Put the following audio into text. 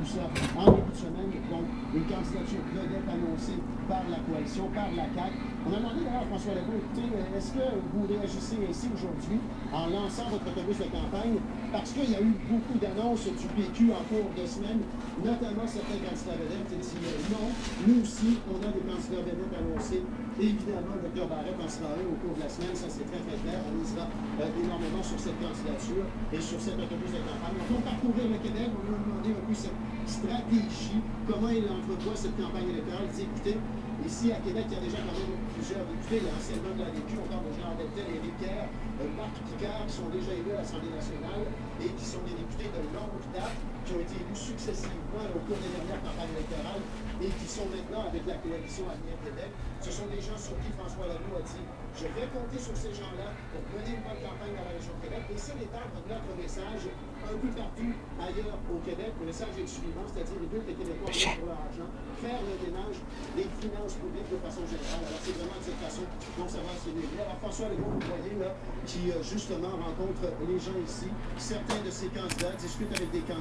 ça en début de semaine. Donc, une candidature vedette annoncée par la coalition, par la CAQ. On a demandé d'ailleurs à François Legault, écoutez, est-ce que vous réagissez ainsi aujourd'hui en lançant votre autobus de campagne? Parce qu'il y a eu beaucoup d'annonces du PQ en cours de semaine, notamment certains candidats vedettes. Et dit non, nous aussi, on a des candidats vedettes annoncés. Évidemment, le Dr Barrette en sera un au cours de la semaine, ça c'est très très clair. On misera énormément sur cette candidature et sur cet autobus de campagne. On va parcourir le Québec, on lui a demandé un peu cette stratégie, comment il entrevoit cette campagne électorale. Il dit, écoutez, ici à Québec, il y a déjà quand même plusieurs députés, l'anciennement de la DQ, on parle de Jean Deltel, Éric Kerr, Marc Picard, qui sont déjà élus à l'Assemblée nationale et qui sont des députés de longue date, qui ont été élus successivement au cours des dernières campagnes électorales et qui sont maintenant avec la coalition Avenir Québec. Ce sont des gens sur qui François Legault a dit « Je vais compter sur ces gens-là pour mener une bonne campagne dans la région de Québec » et c'est l'étendre notre message un peu partout ailleurs au Québec. Le message est le suivant, c'est-à-dire les deux les Québécois pour leur argent, faire le ménage des finances publiques de façon générale. Alors c'est vraiment de cette façon dont ça va se dérouler. Alors François Legault, vous voyez là, qui justement rencontre les gens ici. Certains de ces candidats discutent avec des candidats.